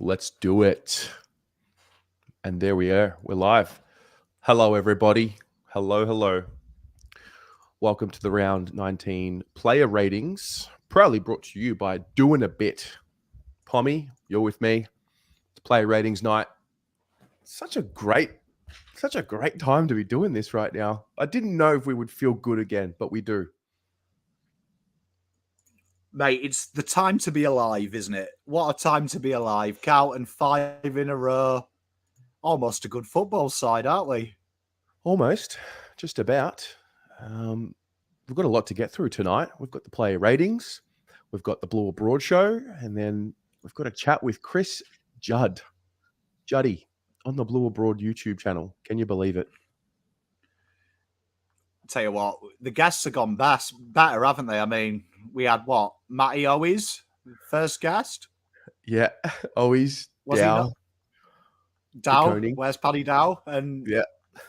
Let's do it. And there we are. We're live. Hello, everybody. Hello. Welcome to the round 19 player ratings, proudly brought to you by Doing a Bit. Pommy, you're with me. It's player ratings night. Such a great time to be doing this right now. I didn't know if we would feel good again, but we do. Mate, it's the time to be alive, isn't it? What a time to be alive. Carlton 5 in a row. Almost a good football side, aren't we? Almost. Just about. We've got a lot to get through tonight. We've got the player ratings. We've got the Blue Abroad show. And then we've got a chat with Chris Juddy, on the Blue Abroad YouTube channel. Can you believe it? I'll tell you what, the guests have gone better, haven't they? I mean, we had Matty Owies, first guest. Yeah, Owies, Was Dow. he not? Dow, where's Paddy Dow? And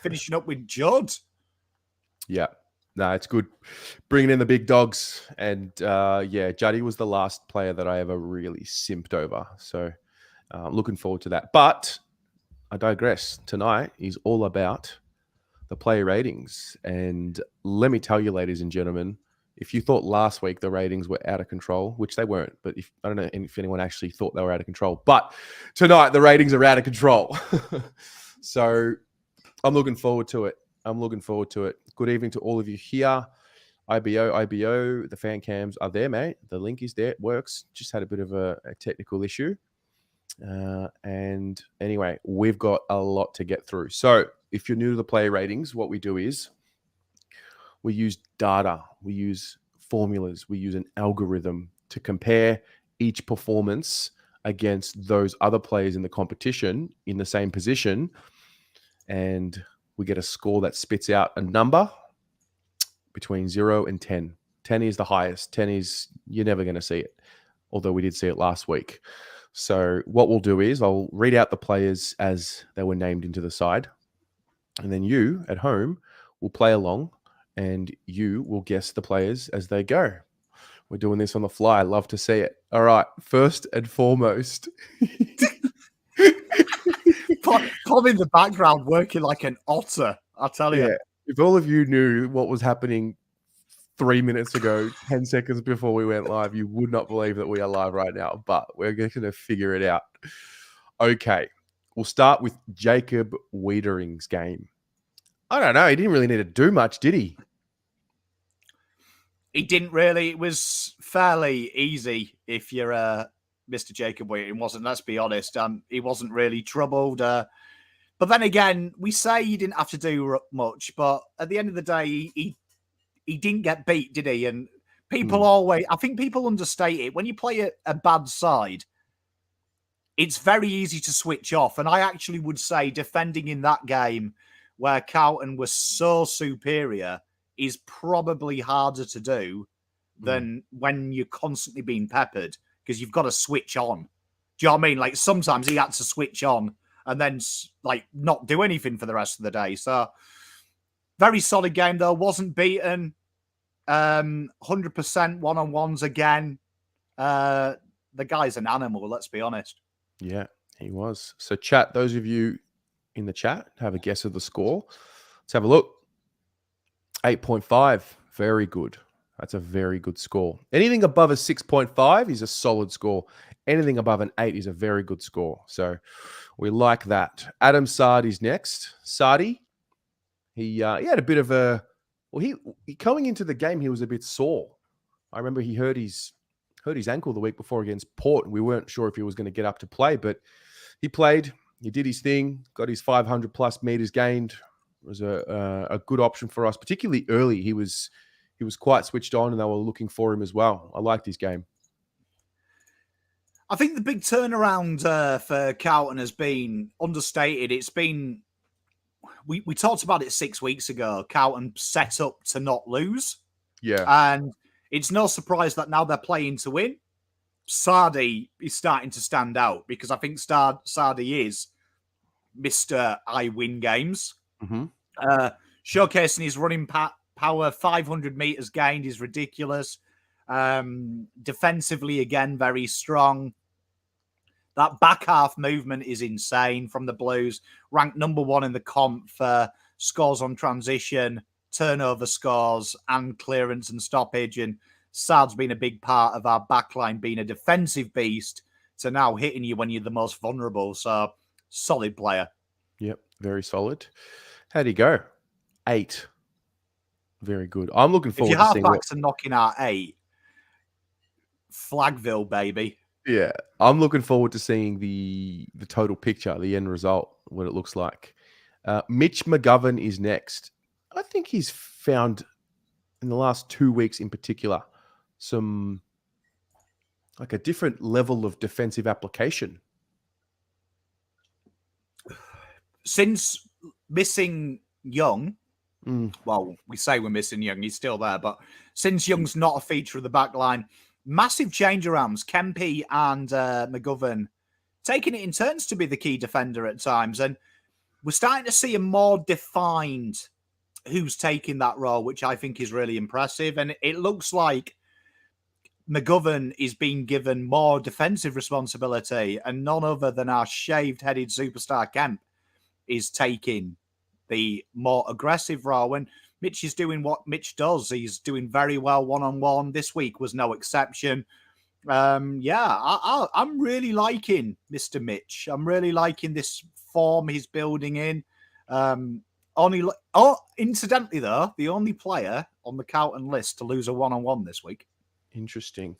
finishing up with Judd. Yeah, no, it's good. Bringing in the big dogs. And Juddy was the last player that I ever really simped over. So looking forward to that. But I digress. Tonight is all about the player ratings. And let me tell you, ladies and gentlemen, if you thought last week the ratings were out of control, which they weren't, but I don't know if anyone actually thought they were out of control, but tonight the ratings are out of control. So I'm looking forward to it. Good evening to all of you here. IBO, the fan cams are there, mate. The link is there. It works. Just had a bit of a technical issue. And anyway, we've got a lot to get through. So if you're new to the player ratings, what we do is we use data, we use formulas, we use an algorithm to compare each performance against those other players in the competition in the same position. And we get a score that spits out a number between 0 and 10. 10 is the highest. 10 is, you're never going to see it, although we did see it last week. So what we'll do is I'll read out the players as they were named into the side. And then you at home will play along and you will guess the players as they go. We're doing this on the fly. Love to see it. All right. First and foremost. Pop in the background working like an otter, I'll tell you. Yeah. If all of you knew what was happening 3 minutes ago, 10 seconds before we went live, you would not believe that we are live right now, but we're going to figure it out. Okay. We'll start with Jacob Wiedering's game. I don't know. He didn't really need to do much, did he? He didn't really. It was fairly easy if you're Mr. Jacob Wietering, wasn't. Let's be honest. He wasn't really troubled. But then again, we say he didn't have to do much, but at the end of the day, he didn't get beat, did he? And people I think people understate it. When you play a bad side, it's very easy to switch off. And I actually would say defending in that game where Carlton was so superior is probably harder to do than when you're constantly being peppered, because you've got to switch on. Do you know what I mean? Like sometimes he had to switch on and then not do anything for the rest of the day. So very solid game though. Wasn't beaten. 100% one-on-ones again. The guy's an animal, let's be honest. Yeah, he was. So chat, those of you in the chat, have a guess of the score. Let's have a look. 8.5. Very good. That's a very good score. Anything above a 6.5 is a solid score. Anything above an 8 is a very good score. So we like that. Adam Sardi's next. Sardi, he had a bit of a... Well, he coming into the game, he was a bit sore. I remember he hurt his ankle the week before against Port, and we weren't sure if he was going to get up to play, but he played. He did his thing, got his 500 plus meters gained. It was a good option for us, particularly early. He was quite switched on, and they were looking for him as well. I liked his game. I think the big turnaround for Cowan has been understated. It's been, we talked about it 6 weeks ago. Cowan set up to not lose. Yeah. And it's no surprise that now they're playing to win. Sardi is starting to stand out because I think Sardi is Mr. I win games. Showcasing his running power, 500 meters gained is ridiculous. Defensively, again, very strong. That back half movement is insane from the Blues. Ranked number 1 in the comp for scores on transition, turnover scores, and clearance and stoppage. And Sad's been a big part of our backline being a defensive beast to now hitting you when you're the most vulnerable. So, solid player. Yep, very solid. How'd he go? 8. Very good. I'm looking forward if your to seeing what... halfbacks are knocking out 8, Flagville, baby. Yeah, I'm looking forward to seeing the total picture, the end result, what it looks like. Mitch McGovern is next. I think he's found, in the last 2 weeks in particular, some, like, a different level of defensive application. Since missing Young, well, we say we're missing Young, he's still there, but since Young's not a feature of the back line, massive change arounds. Kempy and McGovern taking it in turns to be the key defender at times. And we're starting to see a more defined who's taking that role, which I think is really impressive. And it looks like McGovern is being given more defensive responsibility, and none other than our shaved-headed superstar Kemp is taking the more aggressive role. And Mitch is doing what Mitch does. He's doing very well one-on-one. This week was no exception. I'm really liking Mr. Mitch. I'm really liking this form he's building in. Incidentally, though, the only player on the Carlton list to lose a one-on-one this week. Interesting.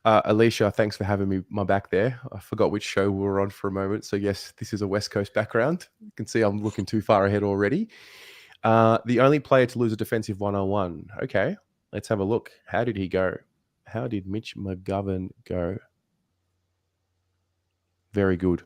Alicia, thanks for having my back there. I forgot which show we were on for a moment. So yes, this is a West Coast background. You can see I'm looking too far ahead already. The only player to lose a defensive one-on-one. Okay, let's have a look. How did he go? How did Mitch McGovern go? Very good.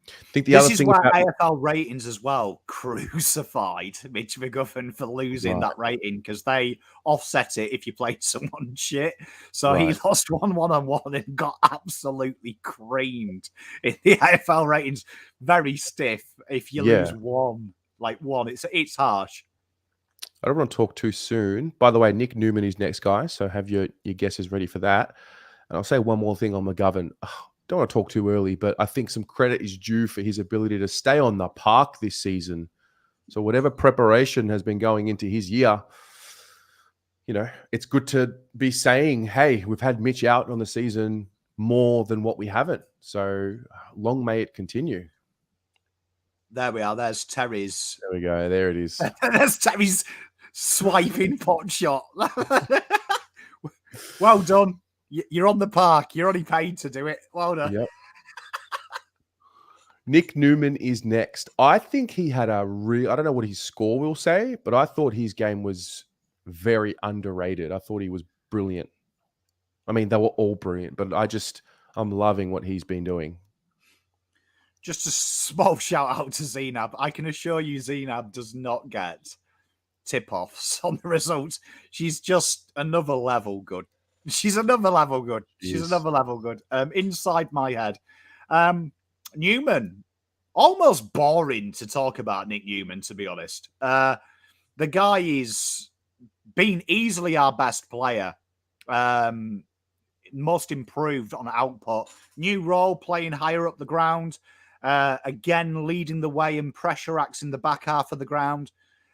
I think this is where AFL ratings as well crucified Mitch McGovern for losing that rating, because they offset it if you played someone shit. So he lost one-on-one and got absolutely creamed in the AFL ratings. Very stiff if you lose one. It's harsh. I don't want to talk too soon. By the way, Nick Newman is next, guys. So have your guesses ready for that. And I'll say one more thing on McGovern. Don't want to talk too early, but I think some credit is due for his ability to stay on the park this season. So whatever preparation has been going into his year, it's good to be saying, hey, we've had Mitch out on the season more than what we haven't. So long may it continue. There we are. There's Terry's. There we go. There it is. There's Terry's swiping pot shot. Well done. You're on the park. You're only paid to do it. Well done. Yep. Nick Newman is next. I think he had I don't know what his score will say, but I thought his game was very underrated. I thought he was brilliant. I mean, they were all brilliant, but I'm loving what he's been doing. Just a small shout out to Zainab. I can assure you Zainab does not get tip-offs on the results. She's just another level good. She's another level good. Inside my head. Newman. Almost boring to talk about Nick Newman, to be honest. The guy is been easily our best player. Most improved on output. New role, playing higher up the ground. Again, leading the way in pressure acts in the back half of the ground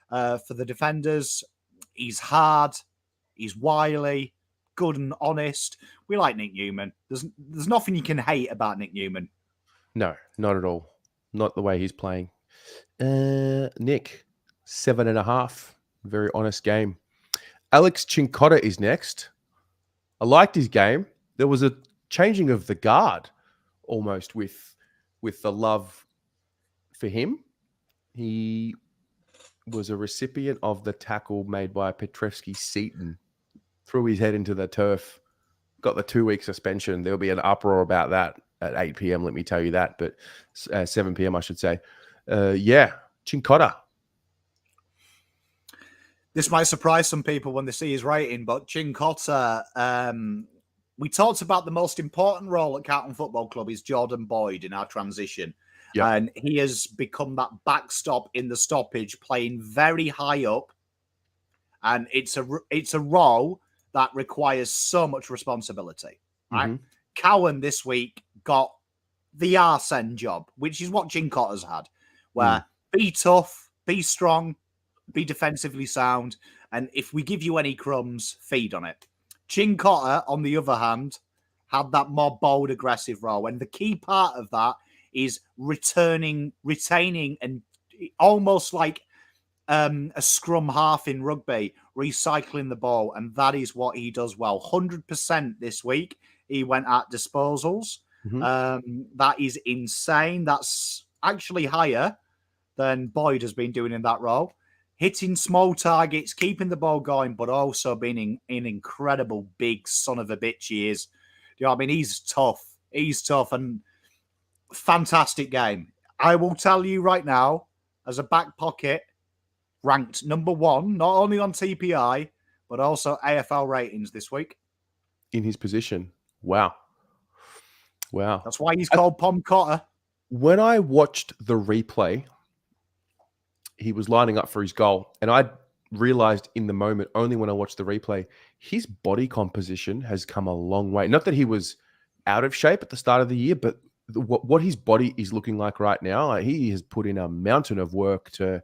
for the defenders. He's hard. He's wily. Good and honest. We like Nick Newman. There's nothing you can hate about Nick Newman. No, not at all. Not the way he's playing. Nick, 7.5. Very honest game. Alex Cincotta is next. I liked his game. There was a changing of the guard almost with the love for him. He was a recipient of the tackle made by Petrevsky Seaton. Threw his head into the turf, got the 2-week suspension. There'll be an uproar about that at 8 p.m., let me tell you that, but 7 p.m., I should say. Cincotta. This might surprise some people when they see his rating, but Cincotta, we talked about the most important role at Carlton Football Club is Jordan Boyd in our transition. Yep. And he has become that backstop in the stoppage, playing very high up. And it's a role that requires so much responsibility. Right? Mm-hmm. Cowan this week got the arse end job, which is what Cincotta's had, where be tough, be strong, be defensively sound, and if we give you any crumbs, feed on it. Cincotta, on the other hand, had that more bold, aggressive role, and the key part of that is retaining, and almost like a scrum half in rugby, recycling the ball, and that is what he does well. 100% this week, he went at disposals. That is insane. That's actually higher than Boyd has been doing in that role. Hitting small targets, keeping the ball going, but also being an incredible big son of a bitch he is. You know what I mean? He's tough. He's tough and fantastic game. I will tell you right now, as a back pocket, ranked number 1, not only on TPI, but also AFL ratings this week. In his position. Wow. That's why he's called Pom Cotter. When I watched the replay, he was lining up for his goal. And I realized in the moment, only when I watched the replay, his body composition has come a long way. Not that he was out of shape at the start of the year, but what his body is looking like right now, he has put in a mountain of work to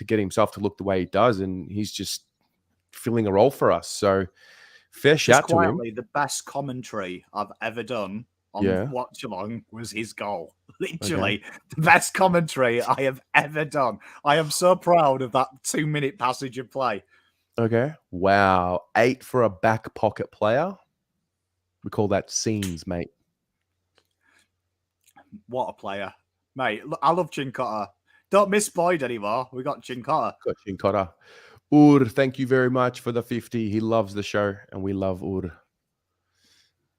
get himself to look the way he does. And he's just filling a role for us. So fair shout to him. The best commentary I've ever done on Watch Along was his goal. Literally, the best commentary I have ever done. I am so proud of that 2-minute passage of play. Okay. Wow. 8 for a back pocket player. We call that scenes, mate. What a player. Mate, I love Cincotta. Don't miss Boyd anymore. We got Cincotta. Got Cincotta. Ur, thank you very much for the 50. He loves the show, and we love Ur.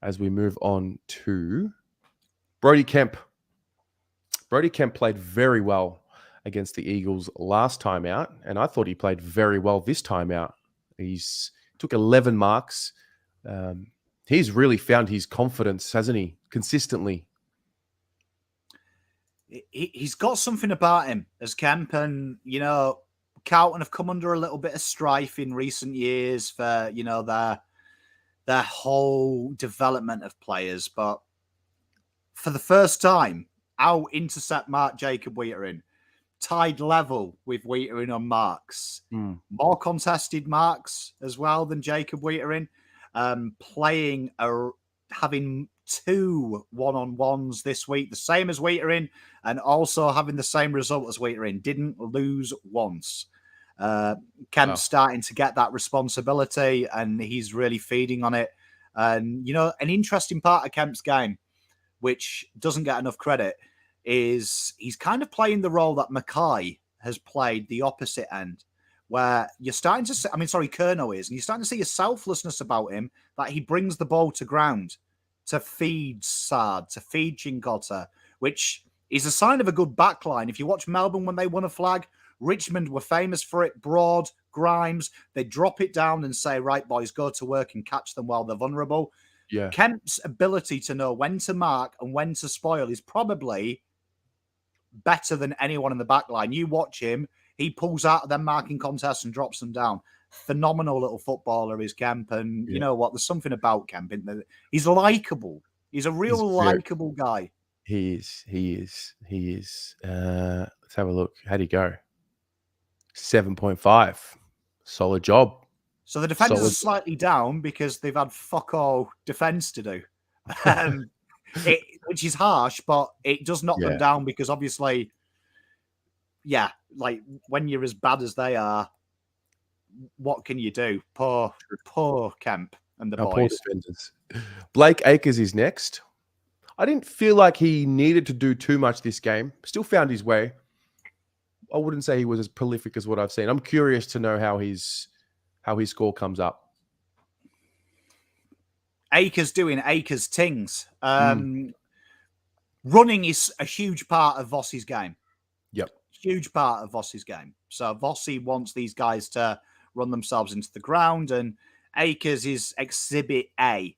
As we move on to Brody Kemp. Brody Kemp played very well against the Eagles last time out, and I thought he played very well this time out. He's took 11 marks. He's really found his confidence, hasn't he? Consistently. He's got something about him as Kemp, and, you know, Carlton have come under a little bit of strife in recent years for, you know, their whole development of players. But for the first time, I'll intercept Mark Jacob Wheatering, tied level with Wheatering on marks. More contested marks as well than Jacob Wheatering. Having 2 one-on-ones this week, the same as Wheatering, and also having the same result as Wheatering. Didn't lose once. Kemp's starting to get that responsibility, and he's really feeding on it. And, you know, an interesting part of Kemp's game, which doesn't get enough credit, is he's kind of playing the role that Mackay has played the opposite end, where you're starting to see, Curnow is, and you're starting to see a selflessness about him, that he brings the ball to ground to feed Sard, to feed Cincotta, which is a sign of a good backline. If you watch Melbourne when they won a flag, Richmond were famous for it. Broad, Grimes, they drop it down and say, right, boys, go to work and catch them while they're vulnerable. Yeah. Kemp's ability to know when to mark and when to spoil is probably better than anyone in the back line. You watch him, he pulls out of them marking contests and drops them down. Phenomenal little footballer is Kemp. And you know what? There's something about Kemp. He's likable. He's a real likable guy. He is. Let's have a look. How'd he go? 7.5. Solid job. So the defenders are slightly down because they've had fuck all defense to do. Which is harsh, but it does knock them down because obviously, like when you're as bad as they are, what can you do? Poor Kemp and the boys. Poor defenders. Blake Acres is next. I didn't feel like he needed to do too much this game. Still found his way. I wouldn't say he was as prolific as what I've seen. I'm curious to know how his score comes up. Acres doing Acres things. Running is a huge part of Vossi's game. Yep. Huge part of Vossi's game. So Vossi wants these guys to run themselves into the ground, and Acres is exhibit A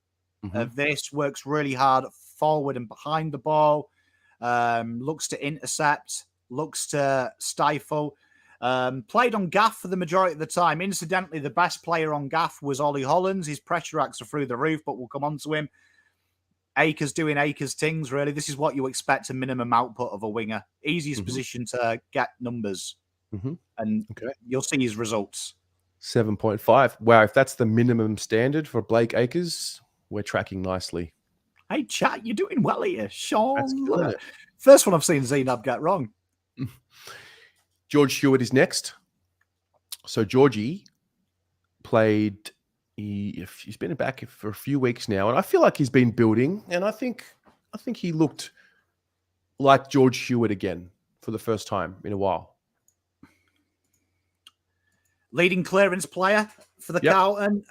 of this. Works really hard forward and behind the ball. Looks to intercept. Looks to stifle. Played on gaff for the majority of the time. Incidentally, the best player on gaff was Ollie Hollands. His pressure acts are through the roof, but we'll come on to him. Acres doing Acres things, really. This is what you expect a minimum output of a winger. Easiest position to get numbers. And you'll see his results. 7.5. Wow, if that's the minimum standard for Blake Acres, we're tracking nicely. Hey, chat, you're doing well here. Sean, That's first one I've seen Zainab get wrong. George Hewitt is next. So Georgie played... He's been back for a few weeks now, and I feel like he's been building, and I think he looked like George Hewitt again for the first time in a while. Leading clearance player for the Carlton.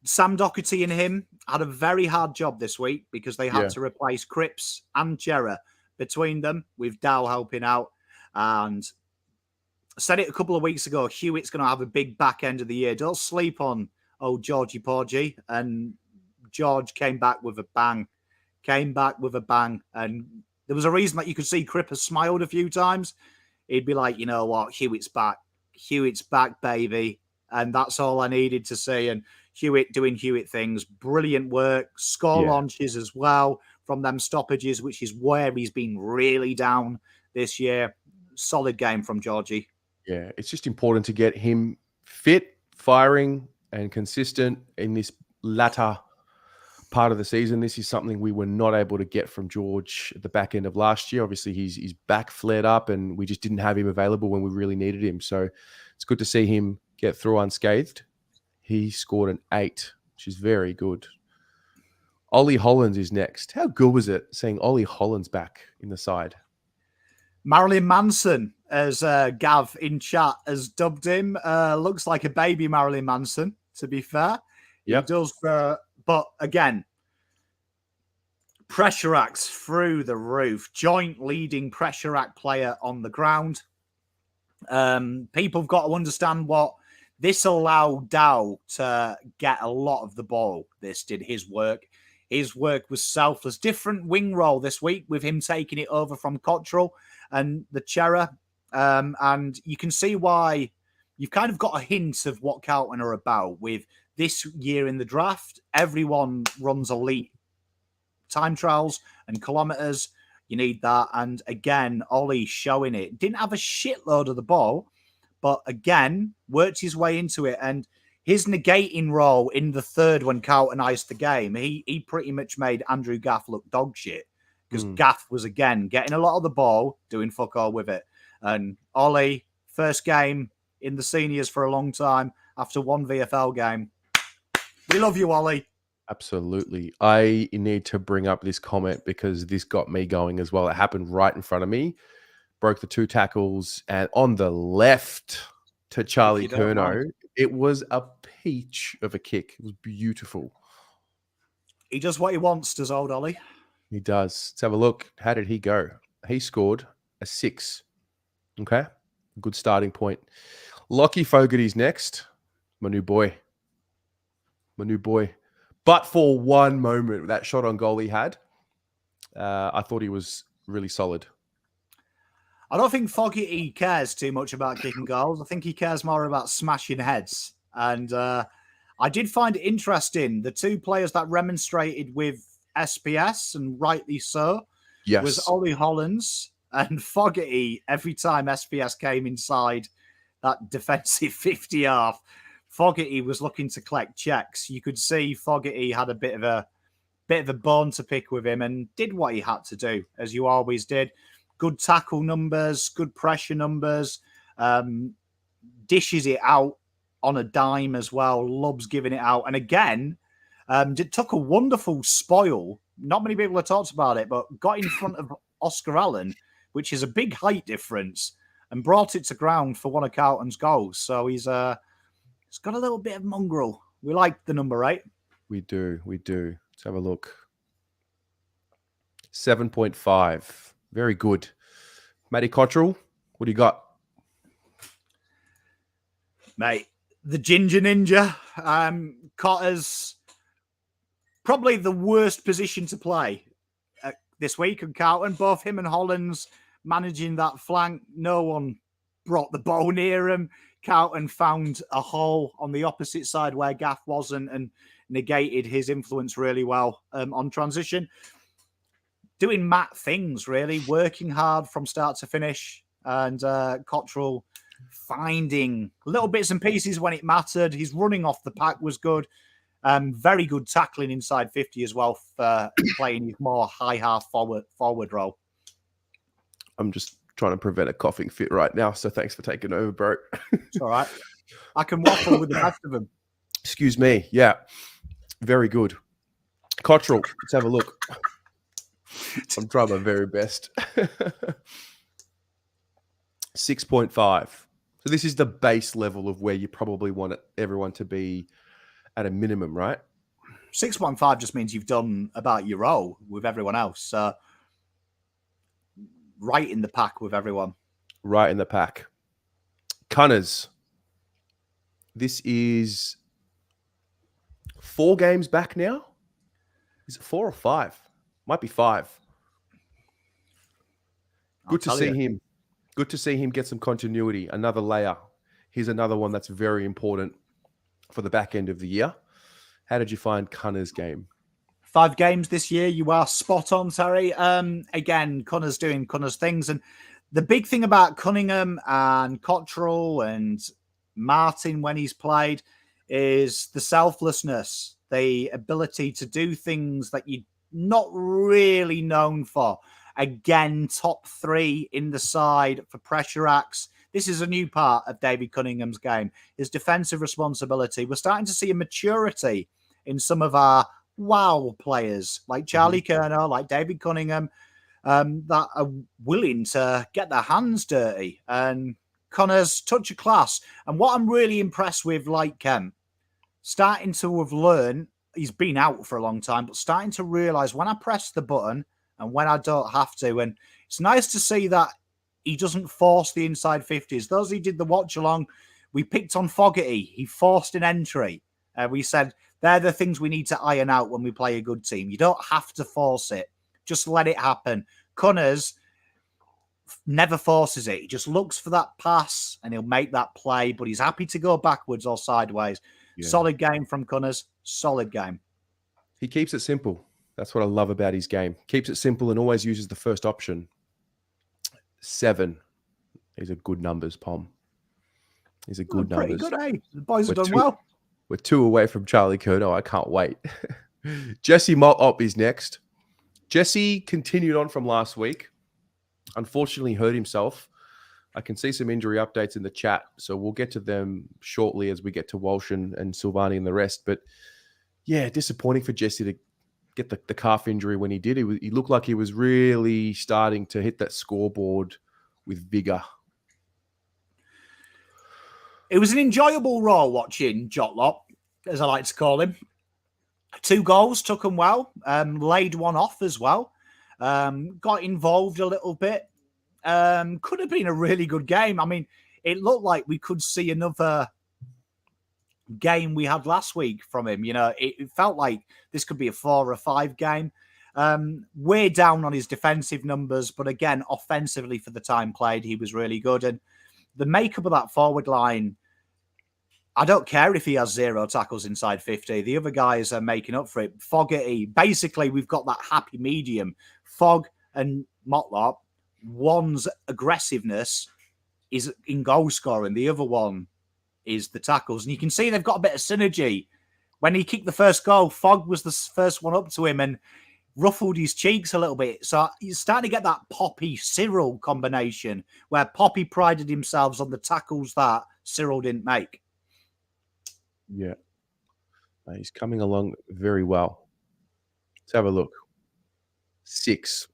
Sam Docherty and him had a very hard job this week because they had to replace Cripps and Chera between them, with Dow helping out. And I said it a couple of weeks ago, Hewitt's going to have a big back end of the year. Don't sleep on old Georgie Porgy. And George came back with a bang. And there was a reason that you could see Cripps smiled a few times. He'd be like, you know what, Hewitt's back. Hewitt's back, baby. And that's all I needed to see. And Hewitt doing Hewitt things. Brilliant work. Score launches as well from them stoppages, which is where he's been really down this year. Solid game from Georgie. Yeah, it's just important to get him fit, firing, and consistent in this latter part of the season. This is something we were not able to get from George at the back end of last year. Obviously, his back flared up, and we just didn't have him available when we really needed him. So it's good to see him get through unscathed. He scored an 8, which is very good. Ollie Hollands is next. How good was it seeing Ollie Hollands back in the side? Marilyn Manson, as Gav in chat has dubbed him. Looks like a baby Marilyn Manson, to be fair. He does, but again, pressure acts through the roof. Joint leading pressure act player on the ground. People have got to understand what this allowed Dow to get a lot of the ball. This did his work. His work was selfless. Different wing role this week with him taking it over from Cottrell and the Chera. And you can see why you've kind of got a hint of what Carlton are about with this year in the draft. Everyone runs elite time trials and kilometers. You need that. And again, Ollie showing it. Didn't have a shitload of the ball, but again, worked his way into it. And his negating role in the third when Carlton iced the game, he pretty much made Andrew Gaff look dog shit because Gaff was, again, getting a lot of the ball, doing fuck all with it. And Ollie, first game in the seniors for a long time after one VFL game. We love you, Ollie. Absolutely. I need to bring up this comment because this got me going as well. It happened right in front of me. Broke the 2 tackles, and on the left to Charlie Curnow, it was a peach of a kick. It was beautiful. He does what he wants, does old Ollie. He does. Let's have a look. How did he go? He scored a 6. Okay. Good starting point. Lockie Fogerty's next. My new boy. But for one moment, that shot on goal he had, I thought he was really solid. I don't think Fogerty cares too much about kicking goals. I think he cares more about smashing heads. And I did find it interesting. The 2 players that remonstrated with SPS, and rightly so, was Ollie Hollands and Fogerty. Every time SPS came inside that defensive 50 half, Fogerty was looking to collect checks. You could see Fogerty had a bit of a bone to pick with him and did what he had to do, as you always did. Good tackle numbers, good pressure numbers, dishes it out on a dime as well. Loves giving it out. And again, took a wonderful spoil. Not many people have talked about it, but got in front of Oscar Allen, which is a big height difference, and brought it to ground for one of Carlton's goals. So he's got a little bit of mongrel. We like the number 8. We do. Let's have a look. 7.5. Very good. Paddy Cottrell, what do you got? Mate, the Ginger Ninja. Cotter's probably the worst position to play this week in Carlton. Both him and Hollands managing that flank. No one brought the ball near him. Carlton found a hole on the opposite side where Gaff wasn't and negated his influence really well on transition. Doing Matt things, really, working hard from start to finish, and Cottrell finding little bits and pieces when it mattered. His running off the pack was good. Very good tackling inside 50 as well for playing his more high half forward role. I'm just trying to prevent a coughing fit right now, so thanks for taking over, bro. It's all right. I can waffle with the best of them. Excuse me. Yeah, very good. Cottrell, let's have a look. I'm trying my very best. 6.5. So this is the base level of where you probably want everyone to be at a minimum, right? 6.5 just means you've done about your role with everyone else. Right in the pack with everyone. Right in the pack. Cunners. This is 4 games back now. Is it 4 or 5? Might be 5. Good to see him. Good to see him get some continuity. Another layer. Here's another one that's very important for the back end of the year. How did you find Cunner's game? 5 games this year. You are spot on, Terry. Again, Cunner's doing Cunner's things. And the big thing about Cunningham and Cottrell and Martin when he's played is the selflessness, the ability to do things that you're not really known for. Again, top 3 in the side for pressure acts. This is a new part of David Cunningham's game, his defensive responsibility. We're starting to see a maturity in some of our wow players like Charlie Curnow, like David Cunningham, that are willing to get their hands dirty. And Connor's touch of class. And what I'm really impressed with, like Kemp, starting to have learned, he's been out for a long time, but starting to realise when I press the button and when I don't have to. And it's nice to see that he doesn't force the inside 50s. Those who did the watch along, we picked on Fogerty. He forced an entry. We said, they're the things we need to iron out when we play a good team. You don't have to force it. Just let it happen. Cunners never forces it. He just looks for that pass and he'll make that play, but he's happy to go backwards or sideways. Yeah. Solid game from Cunners. Solid game. He keeps it simple. That's what I love about his game. Keeps it simple and always uses the first option. 7. These are good numbers, Pom. These are good numbers. Pretty good, eh? The boys have done well. We're 2 away from Charlie Curnow. I can't wait. Jesse Motlop is next. Jesse continued on from last week. Unfortunately, hurt himself. I can see some injury updates in the chat, so we'll get to them shortly as we get to Walsh and Silvagni and the rest. But yeah, disappointing for Jesse to get the calf injury when he did. He looked like he was really starting to hit that scoreboard with vigor. It was an enjoyable role watching Jotlop, as I like to call him. 2 goals, took them well, laid one off as well. Got involved a little bit. Could have been a really good game. I mean, it looked like we could see another game we had last week from him. You know, it felt like this could be a 4 or 5 game. Way down on his defensive numbers, but again, offensively for the time played, he was really good. And the makeup of that forward line, I don't care if he has 0 tackles inside 50. The other guys are making up for it. Fogerty, basically, we've got that happy medium. Fog and Motlop, one's aggressiveness is in goal scoring. The other one is the tackles. And you can see they've got a bit of synergy. When he kicked the first goal, Fog was the first one up to him and ruffled his cheeks a little bit. So he's starting to get that Poppy-Cyril combination where Poppy prided himself on the tackles that Cyril didn't make. Yeah. He's coming along very well. Let's have a look. 6.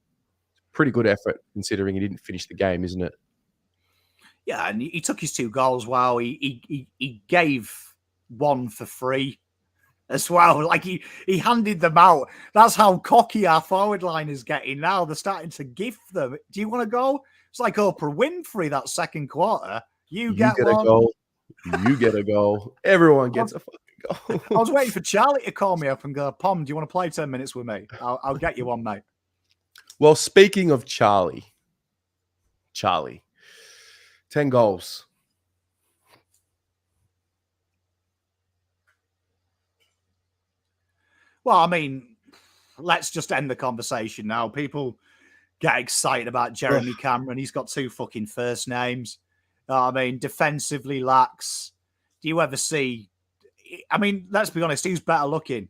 Pretty good effort considering he didn't finish the game, isn't it? Yeah, and he took his 2 goals well. He gave one for free as well. Like he handed them out. That's how cocky our forward line is getting now. They're starting to gift them. Do you want to go? It's like Oprah Winfrey that second quarter. You get one. A goal. You get a goal. Everyone gets a fucking goal. I was waiting for Charlie to call me up and go, Pom, do you want to play 10 minutes with me? I'll get you one, mate. Well, speaking of Charlie, 10 goals. Well, I mean, let's just end the conversation now. People get excited about Jeremy Cameron. He's got 2 fucking first names. I mean, defensively lax. Do you ever see... I mean, let's be honest, who's better looking?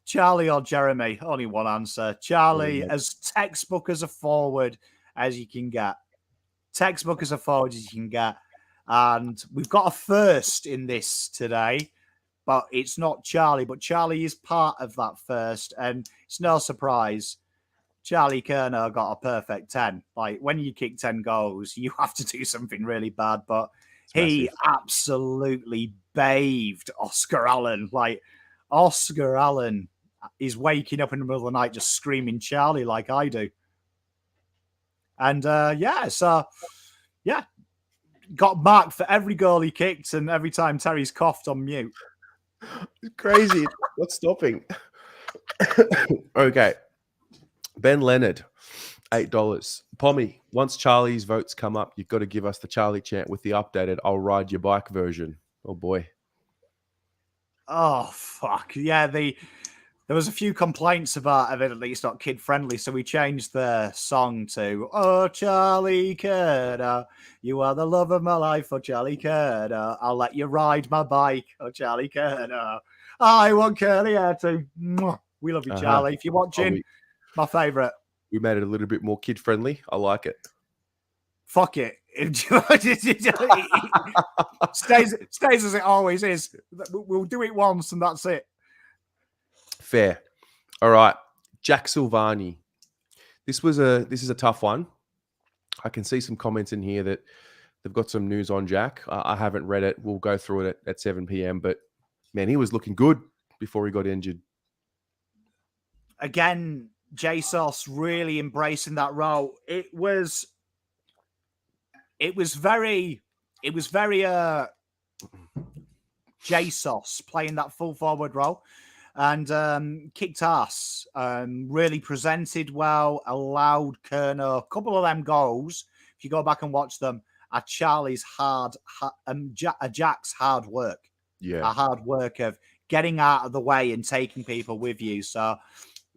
Charlie or Jeremy? Only one answer. Charlie, as textbook as a forward as you can get. Textbook as a forward as you can get. And we've got a first in this today, but it's not Charlie. But Charlie is part of that first. And it's no surprise. Charlie Curnow got a perfect 10. Like, when you kick 10 goals, you have to do something really bad. But he absolutely bathed Oscar Allen. Like, Oscar Allen is waking up in the middle of the night just screaming Charlie like I do. And, got marked for every goal he kicked and every time Terry's coughed on mute. Crazy. What's stopping? Okay. Ben Leonard, $8. Pommy, once Charlie's votes come up, you've got to give us the Charlie chant with the updated I'll ride your bike version. Oh, boy. Oh, fuck. Yeah, there was a few complaints about evidently it's not kid-friendly, so we changed the song to Oh, Charlie Curnow, you are the love of my life, oh, Charlie Curnow. I'll let you ride my bike, oh, Charlie Curnow. I want curly hair too. We love you, Charlie. If you're watching... My favourite. We made it a little bit more kid-friendly. I like it. Fuck it. stays as it always is. We'll do it once and that's it. Fair. All right. Jack Silvagni. This is a tough one. I can see some comments in here that they've got some news on Jack. I haven't read it. We'll go through it at 7 p.m. But, man, he was looking good before he got injured. Again, JSOS really embracing that role. It was very JSOS playing that full forward role and kicked ass. Really presented well, allowed Curnow. A couple of them goals, if you go back and watch them, are Charlie's Jack's hard work. Yeah. A hard work of getting out of the way and taking people with you. So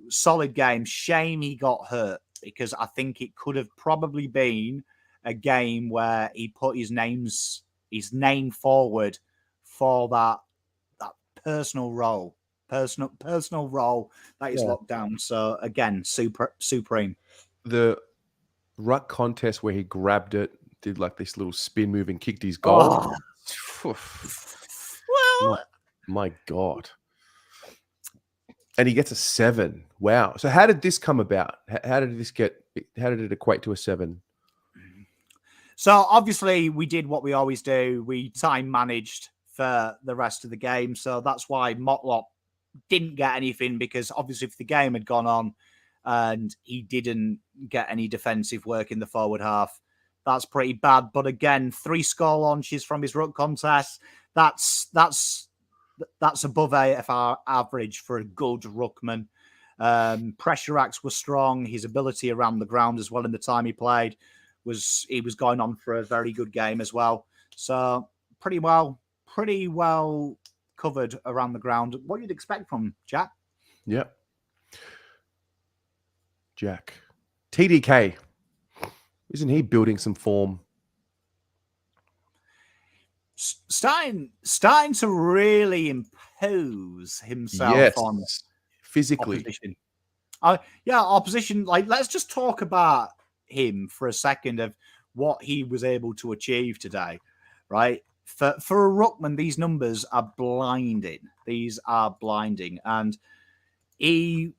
solid game. Shame he got hurt because I think it could have probably been a game where he put his name forward for that personal role that is locked down. So again, supreme. The ruck contest where he grabbed it, did like this little spin move and kicked his goal. Oh. Well, my God. And he gets a 7. Wow. So how did this come about? How did it equate to a 7? So obviously we did what we always do. We time managed for the rest of the game. So that's why Motlop didn't get anything, because obviously if the game had gone on and he didn't get any defensive work in the forward half, that's pretty bad. But again, 3 score launches from his ruck contest. That's above AFR average for a good ruckman. Pressure acts were strong. His ability around the ground as well in the time he played was going on for a very good game as well. So pretty well covered around the ground. What you'd expect from Jack. Yep. Jack. TDK. Isn't he building some form? Starting to really impose himself on physically. Opposition. Opposition. Like, let's just talk about him for a second of what he was able to achieve today, right? For a ruckman, these numbers are blinding. These are blinding, and he's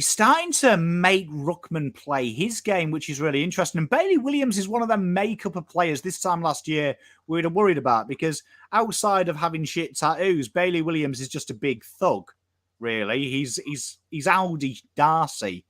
starting to make ruckman play his game, which is really interesting. And Bailey Williams is one of them make-up of players this time last year we'd have worried about, because outside of having shit tattoos, Bailey Williams is just a big thug, really. He's Audi Darcy,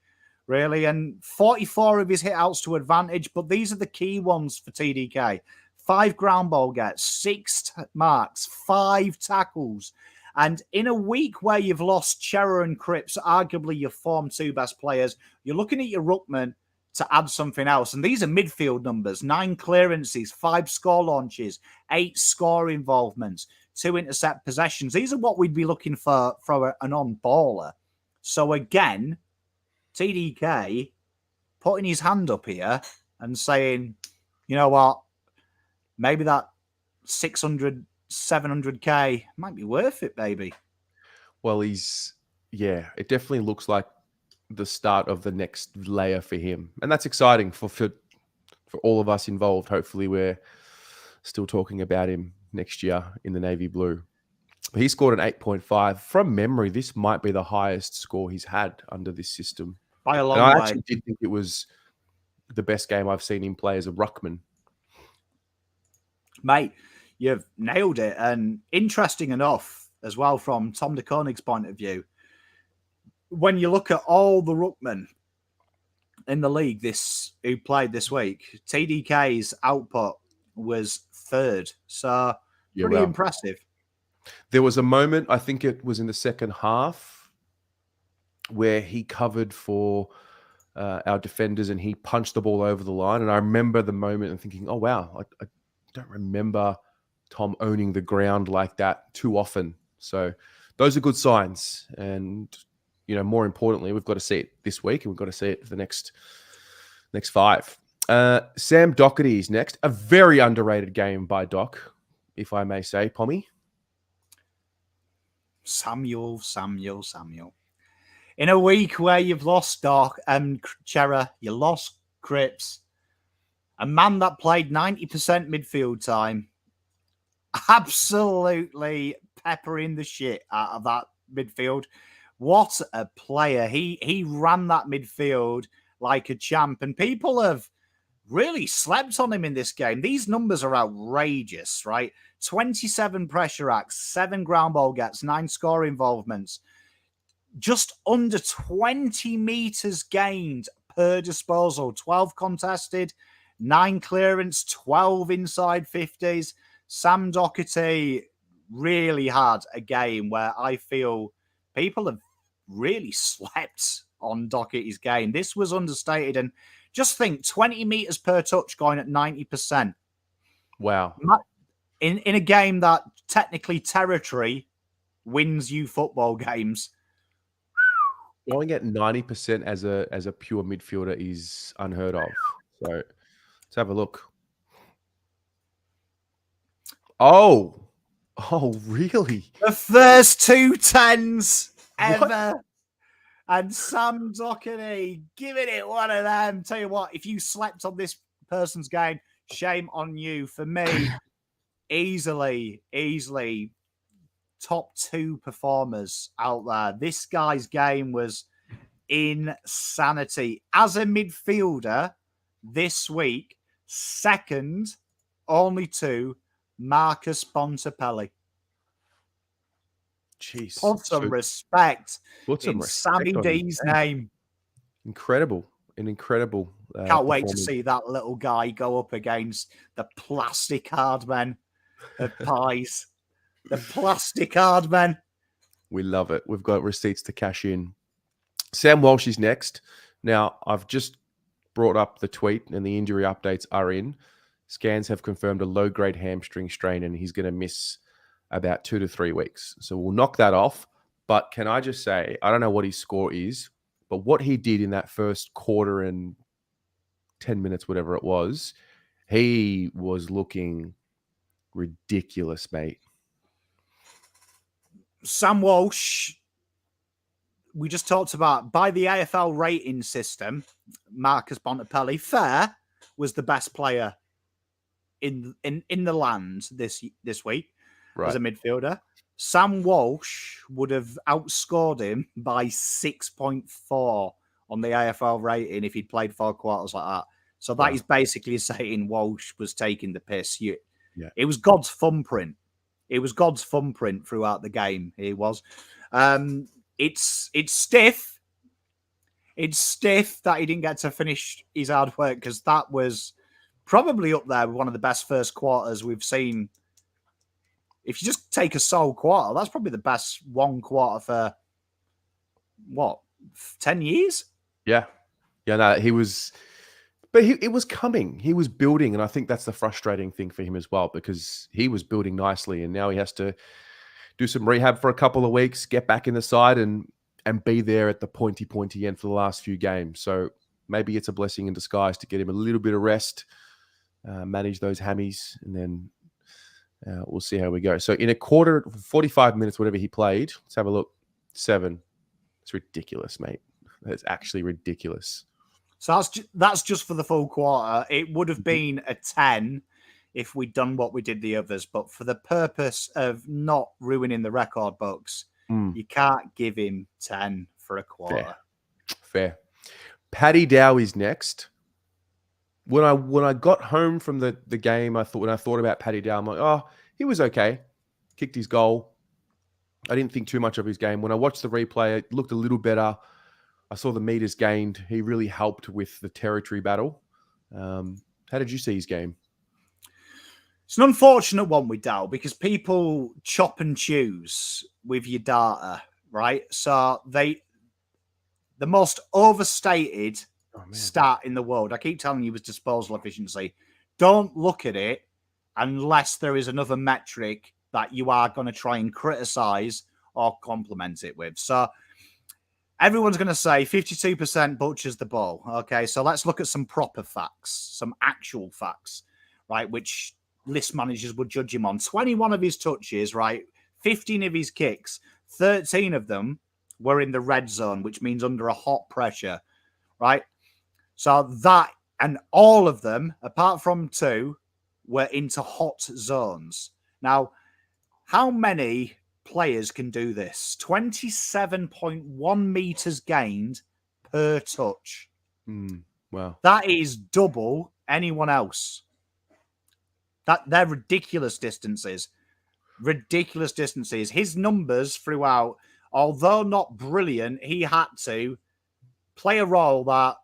really. And 44 of his hit-outs to advantage, but these are the key ones for TDK. 5 ground ball gets, 6 marks, 5 tackles. And in a week where you've lost Chera and Cripps, arguably your form 2 best players, you're looking at your ruckman to add something else. And these are midfield numbers: 9 clearances, 5 score launches, 8 score involvements. 2 intercept possessions. These are what we'd be looking for an on-baller. So again, TDK putting his hand up here and saying, you know what, maybe that 600, 700K might be worth it, baby. Well, it definitely looks like the start of the next layer for him. And that's exciting for all of us involved. Hopefully we're still talking about him next year in the navy blue. He scored an 8.5. From memory, this might be the highest score he's had under this system. By a long way. I way. actually did think it was the best game I've seen him play as a ruckman. Mate, you've nailed it. And interesting enough, as well, from Tom de Koonig's point of view, when you look at all the ruckmen in the league who played this week, TDK's output was third. So pretty impressive. There was a moment, I think it was in the second half, where he covered for our defenders and he punched the ball over the line. And I remember the moment and thinking, oh, wow, I don't remember Tom owning the ground like that too often. So those are good signs. And, more importantly, we've got to see it this week and we've got to see it for the next 5. Sam Docherty is next. A very underrated game by Doc, if I may say, Pommy. Samuel. In a week where you've lost Doc and Chera, you lost Cripps, a man that played 90% midfield time, absolutely peppering the shit out of that midfield. What a player. He ran that midfield like a champ, and people have really slept on him in this game. These numbers are outrageous, right? 27 pressure acts, 7 ground ball gets, 9 score involvements, just under 20 meters gained per disposal, 12 contested, 9 clearance, 12 inside 50s. Sam Docherty really had a game where I feel people have really slept on Docherty's game. This was understated, and just think 20 meters per touch going at 90%. Wow. In a game that technically territory wins you football games. Going at 90% as a pure midfielder is unheard of. So let's have a look. Oh, really? The first 2 10s ever. What? And Sam Docherty giving it one of them. Tell you what, if you slept on this person's game, shame on you. For me, easily top 2 performers out there. This guy's game was insanity. As a midfielder this week, second only to Marcus Bontempelli. Jeez. Put some respect in respect Sammy D's name. Incredible. An incredible Can't wait to see that little guy go up against the plastic hard men of pies. The plastic hard men. We love it. We've got receipts to cash in. Sam Walsh is next. Now, I've just brought up the tweet and the injury updates are in. Scans have confirmed a low-grade hamstring strain and he's going to miss about 2 to 3 weeks. So we'll knock that off. But can I just say, I don't know what his score is, but what he did in that first quarter and 10 minutes, whatever it was, he was looking ridiculous, mate. Sam Walsh, we just talked about, by the AFL rating system, Marcus Bontempelli, fair, was the best player in the land this week. Right. As a midfielder. Sam Walsh would have outscored him by 6.4 on the AFL rating if he'd played 4 quarters like that. So that is basically saying Walsh was taking the piss. It was God's thumbprint. It was God's thumbprint throughout the game. It was. It's stiff. It's stiff that he didn't get to finish his hard work because that was probably up there with one of the best first quarters we've seen. If you just take a sole quarter, that's probably the best 1 quarter for, 10 years? Yeah. Yeah, no, he was But it was coming. He was building, and I think that's the frustrating thing for him as well, because he was building nicely, and now he has to do some rehab for a couple of weeks, get back in the side, and be there at the pointy end for the last few games. So maybe it's a blessing in disguise to get him a little bit of rest, manage those hammies, and then we'll see how we go. So in a quarter, 45 minutes, whatever he played, let's have a look. 7. It's ridiculous, mate. That's actually ridiculous. So that's just for the full quarter. It would have been a 10 if we'd done what we did the others. But for the purpose of not ruining the record books, you can't give him 10 for a quarter. Fair. Paddy Dow is next. When I got home from the game, when I thought about Paddy Dow, I'm like, oh, he was okay. Kicked his goal. I didn't think too much of his game. When I watched the replay, it looked a little better. I saw the meters gained. He really helped with the territory battle. How did you see his game? It's an unfortunate one with Dow because people chop and choose with your data, right? So the most overstated stat in the world, I keep telling you, was disposal efficiency. Don't look at it unless there is another metric that you are going to try and criticize or compliment it with. So everyone's going to say 52% butchers the ball. Okay, so let's look at some proper facts, some actual facts, right, which list managers would judge him on. 21 of his touches, right, 15 of his kicks, 13 of them were in the red zone, which means under a hot pressure, right? So that, and all of them, apart from 2, were into hot zones. Now, how many players can do this? 27.1 meters gained per touch. Wow. That is double anyone else. They're ridiculous distances. Ridiculous distances. His numbers throughout, although not brilliant, he had to play a role that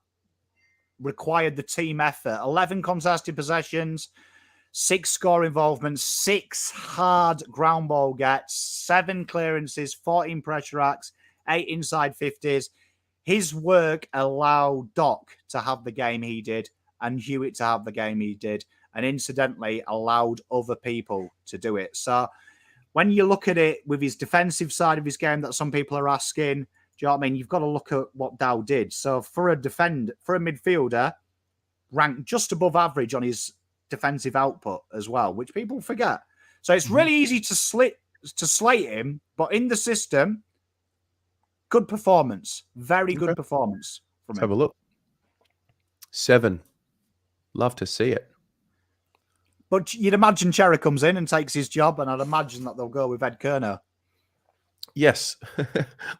required the team effort. 11 contested possessions, 6 score involvements, 6 hard ground ball gets, 7 clearances, 14 pressure acts, 8 inside 50s. His work allowed Doc to have the game he did and Hewitt to have the game he did, and incidentally allowed other people to do it. So when you look at it with his defensive side of his game that some people are asking, do you know what I mean? You've got to look at what Dow did. So for a midfielder, ranked just above average on his defensive output as well, which people forget. So it's really easy to slate him, but in the system, good performance. Very good performance from him. Let's have a look. 7. Love to see it. But you'd imagine Cherry comes in and takes his job, and I'd imagine that they'll go with Ed Curnow. Yes.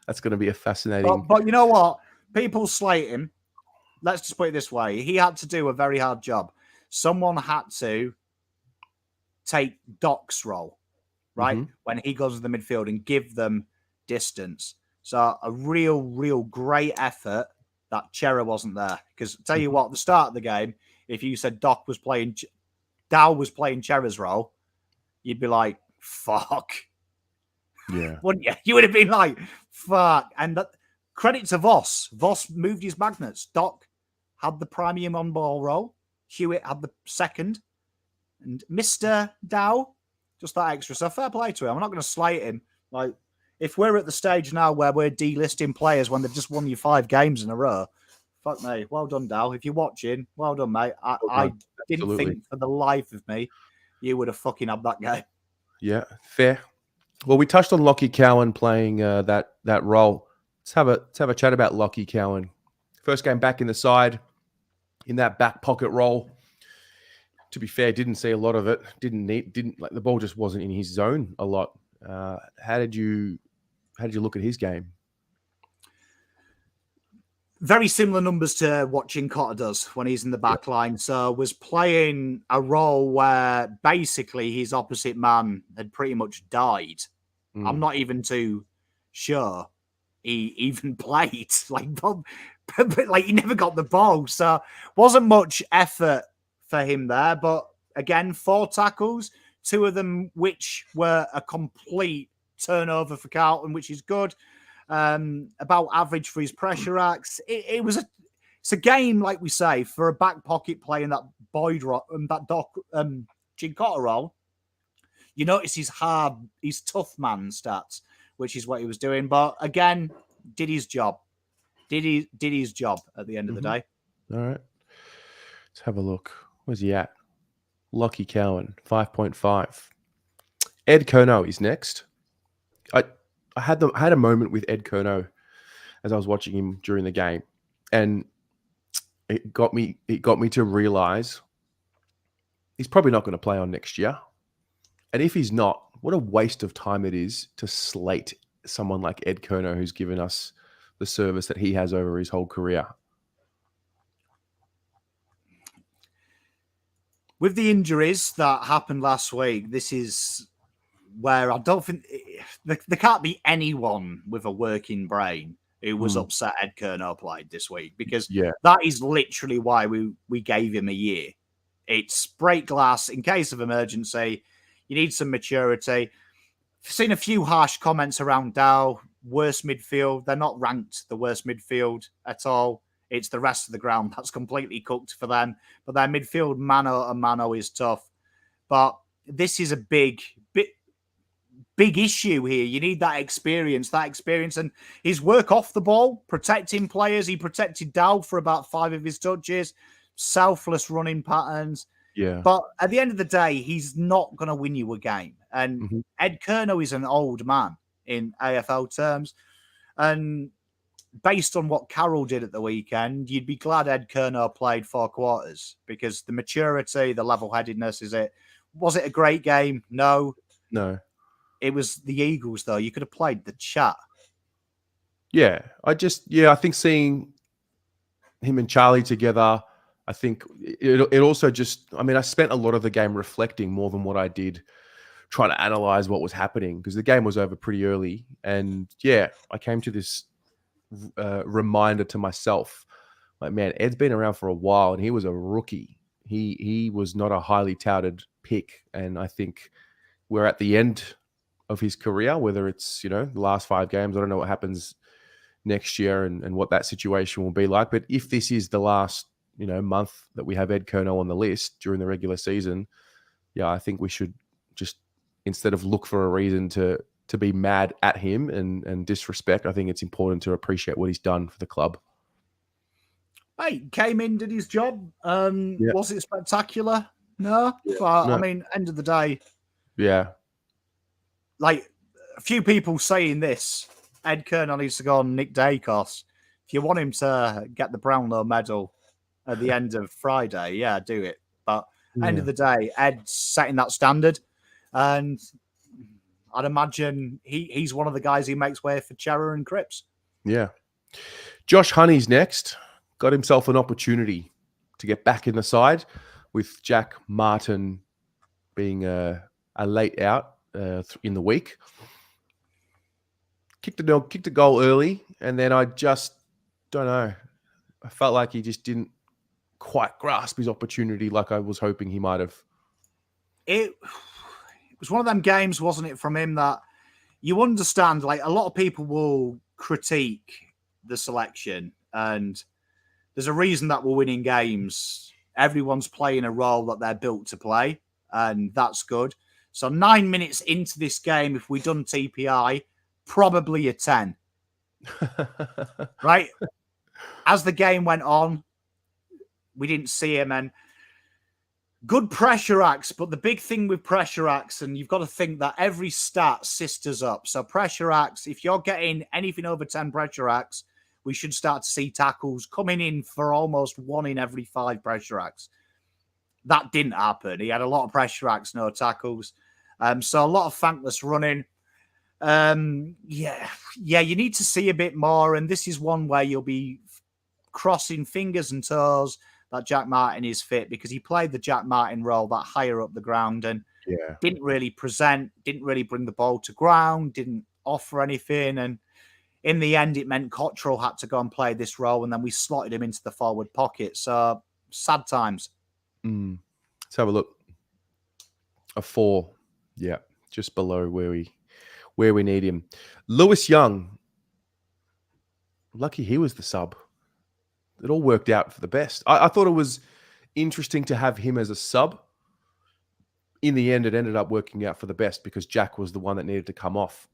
That's going to be a fascinating... But you know what? People slate him. Let's just put it this way. He had to do a very hard job. Someone had to take Doc's role, right? When he goes to the midfield and give them distance. So a real great effort that Cherry wasn't there. Because tell you what, at the start of the game, if you said Dow was playing Cherry's role, you'd be like, fuck. Yeah. Wouldn't you? You would have been like, fuck. And credit to Voss. Voss moved his magnets. Doc had the premium on-ball role. Hewitt had the second. And Mr. Dow, just that extra. So fair play to him. I'm not going to slate him. Like, if we're at the stage now where we're delisting players when they've just won you 5 games in a row, fuck me. Well done, Dow. If you're watching, well done, mate. I didn't think for the life of me you would have fucking had that game. Yeah, fair. Well, we touched on Lockie Cowan playing that role. Let's have a chat about Lockie Cowan. First game back in the side, in that back pocket role. To be fair, didn't see a lot of it. Didn't like the ball just wasn't in his zone a lot. How did you look at his game? Very similar numbers to what Cincotta does when he's in the back line. So was playing a role where basically his opposite man had pretty much died. I'm not even too sure he even played. But he never got the ball. So wasn't much effort for him there. But again, 4 tackles, 2 of them which were a complete turnover for Carlton, which is good. About average for his pressure acts. It's it's a game, like we say, for a back pocket playing that Boyd Cincotta role. You notice his tough man stats, which is what he was doing. But again, did his job. Did his job at the end of the day. All right. Let's have a look. Where's he at? Lockie Cowan, 5.5. Ed Curnow is next. I had a moment with Ed Curnow as I was watching him during the game, and it got me to realize he's probably not going to play on next year. And if he's not, what a waste of time it is to slate someone like Ed Curnow, who's given us the service that he has over his whole career. With the injuries that happened last week, this is where I don't think there can't be anyone with a working brain who was upset Ed Curnow played this week, because that is literally why we gave him a year. It's break glass in case of emergency. You need some maturity. I've seen a few harsh comments around Dow. Worst midfield. They're not ranked the worst midfield at all. It's the rest of the ground that's completely cooked for them. But their midfield, mano is tough. But this is a big issue here. You need that experience. And his work off the ball, protecting players. He protected Dow for about 5 of his touches. Selfless running patterns. Yeah. But at the end of the day, he's not going to win you a game. And Ed Curnow is an old man in AFL terms. And based on what Carroll did at the weekend, you'd be glad Ed Curnow played 4 quarters, because the maturity, the level-headedness is it. Was it a great game? No. It was the Eagles, though. You could have played the chat. Yeah. I think seeing him and Charlie together, I think it also just, I spent a lot of the game reflecting more than what I did trying to analyze what was happening, because the game was over pretty early. And I came to this reminder to myself, like, man, Ed's been around for a while and he was a rookie. He was not a highly touted pick. And I think we're at the end of his career, whether it's, the last 5 games. I don't know what happens next year and what that situation will be like. But if this is the last, month that we have Ed Curnow on the list during the regular season, I think we should just, instead of look for a reason to be mad at him and disrespect, I think it's important to appreciate what he's done for the club. Hey, came in, did his job. Was it spectacular? No. But, no. End of the day. Yeah. Like, a few people saying this, Ed Curnow needs to go on Nick Dacos. If you want him to get the Brownlow medal at the end of Friday, do it. But end of the day, Ed's setting that standard. And I'd imagine he's one of the guys who makes way for Chera and Cripps. Yeah. Josh Honey's next. Got himself an opportunity to get back in the side, with Jack Martin being a late out in the week. Kicked a goal early, and then I just don't know. I felt like he just didn't quite grasp his opportunity like I was hoping he might have. It was one of them games, wasn't it, from him, that you understand, like, a lot of people will critique the selection, and there's a reason that we're winning games. Everyone's playing a role that they're built to play, and that's good. So 9 minutes into this game, if we'd done TPI, probably a 10. Right? As the game went on, we didn't see him, and good pressure acts. But the big thing with pressure acts, and you've got to think that every stat sisters up. So pressure acts, if you're getting anything over 10 pressure acts, we should start to see tackles coming in for almost 1 in every 5 pressure acts. That didn't happen. He had a lot of pressure acts, no tackles. So a lot of thankless running. You need to see a bit more. And this is one where you'll be crossing fingers and toes that Jack Martin is fit, because he played the Jack Martin role that higher up the ground and didn't really present, didn't really bring the ball to ground, didn't offer anything. And in the end, it meant Cottrell had to go and play this role, and then we slotted him into the forward pocket. So sad times. Let's have a look. A 4. Yeah, just below where we need him. Lewis Young. Lucky he was the sub. it all worked out for the best. I thought it was interesting to have him as a sub. In the end, it ended up working out for the best because Jack was the one that needed to come off.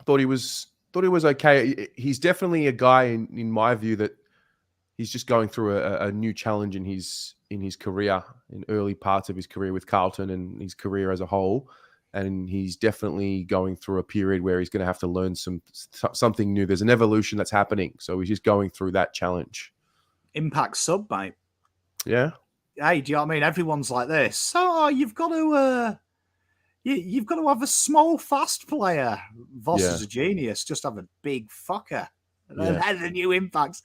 Thought he was okay. He's definitely a guy in my view that he's just going through a new challenge in his career, in early parts of his career with Carlton and his career as a whole. And he's definitely going through a period where he's going to have to learn something new. There's an evolution that's happening. So he's just going through that challenge. Impact sub, mate. Yeah. Hey, do you know what I mean? Everyone's like this. So you've got to you've got to have a small, fast player. Voss is a genius. Just have a big fucker. Yeah. They're the new impacts.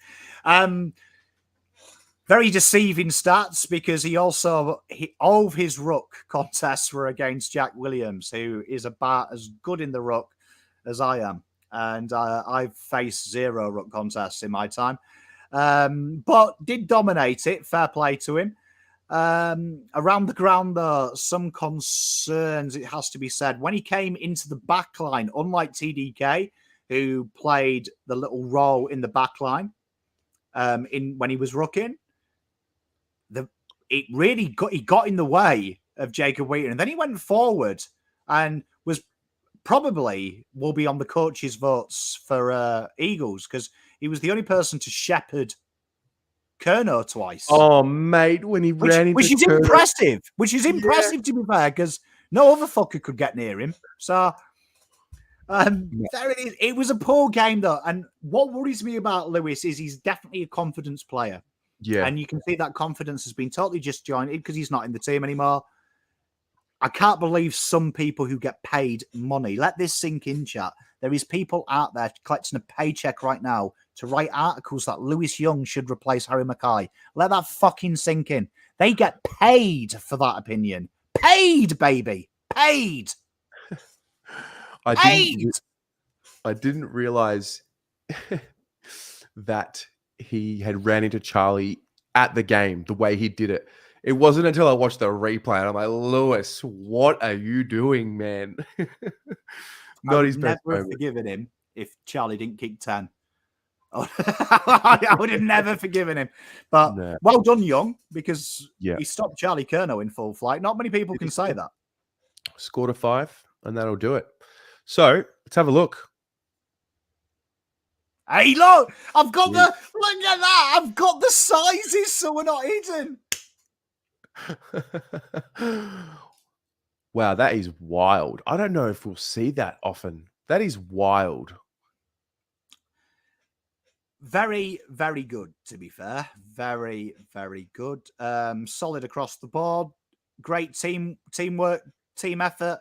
Very deceiving stats because all of his ruck contests were against Jack Williams, who is about as good in the ruck as I am. And I've faced 0 ruck contests in my time. But did dominate it. Fair play to him. Around the ground, though, some concerns, it has to be said. When he came into the backline, unlike TDK, who played the little role in the backline when he was rucking, he got in the way of Jacob Wheaton. And then he went forward and will be on the coach's votes for Eagles because he was the only person to shepherd Curnow twice. Oh, mate, when he ran into which is Curnow. impressive. Which is impressive, to be fair, because no other fucker could get near him. So there it is. It was a poor game, though. And what worries me about Lewis is he's definitely a confidence player. Yeah. And you can see that confidence has been totally disjointed because he's not in the team anymore. I can't believe some people who get paid money. Let this sink in, chat. There is people out there collecting a paycheck right now to write articles that Lewis Young should replace Harry Mackay. Let that fucking sink in. They get paid for that opinion. Paid, baby. Paid. I didn't realize that he had ran into Charlie at the game, the way he did it. It wasn't until I watched the replay and I'm like, Lewis, what are you doing, man? Not his best moment. I would never have forgiven him if Charlie didn't kick 10. I would have never forgiven him. But well done, Young, because he stopped Charlie Curnow in full flight. Not many people can say that. Scored a 5, and that'll do it. So let's have a look. Hey, look! I've got look at that! I've got the sizes, so we're not hidden. Wow, that is wild. I don't know if we'll see that often. That is wild. Very, very good, to be fair. Very, very good. Solid across the board. Great teamwork, team effort.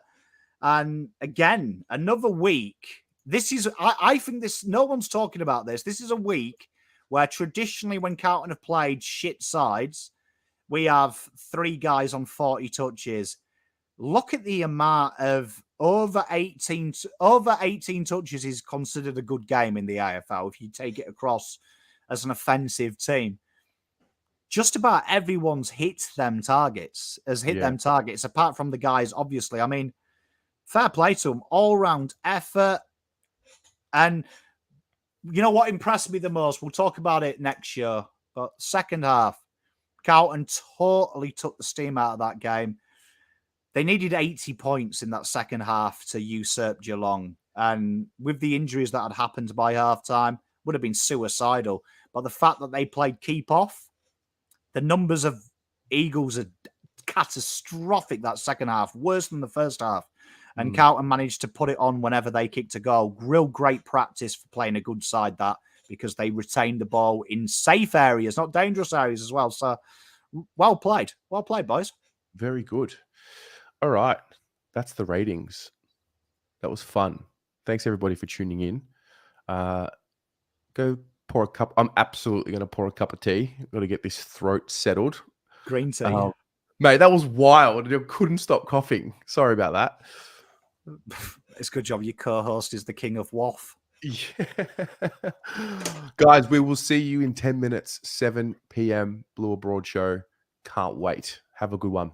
And again, another week. This is, I think this, no one's talking about this. This is a week where traditionally when Carlton have played shit sides, we have 3 guys on 40 touches. Look at the amount of over 18 touches is considered a good game in the AFL if you take it across as an offensive team. Just about everyone's hit them targets, apart from the guys, obviously. I mean, fair play to them. All-round effort. And you know what impressed me the most? We'll talk about it next year. But second half, Carlton totally took the steam out of that game. They needed 80 points in that second half to usurp Geelong. And with the injuries that had happened by halftime, would have been suicidal. But the fact that they played keep off, the numbers of Eagles are catastrophic that second half, worse than the first half. And Carlton managed to put it on whenever they kicked a goal. Real great practice for playing a good side, that, because they retained the ball in safe areas, not dangerous areas as well. So, well played. Well played, boys. Very good. All right. That's the ratings. That was fun. Thanks, everybody, for tuning in. Go pour a cup. I'm absolutely going to pour a cup of tea. I've got to get this throat settled. Green tea. Mate, that was wild. I couldn't stop coughing. Sorry about that. It's a good job your co-host is the king of waff. Yeah. Guys, we will see you in 10 minutes, 7 p.m. Blue Abroad show. Can't wait. Have a good one.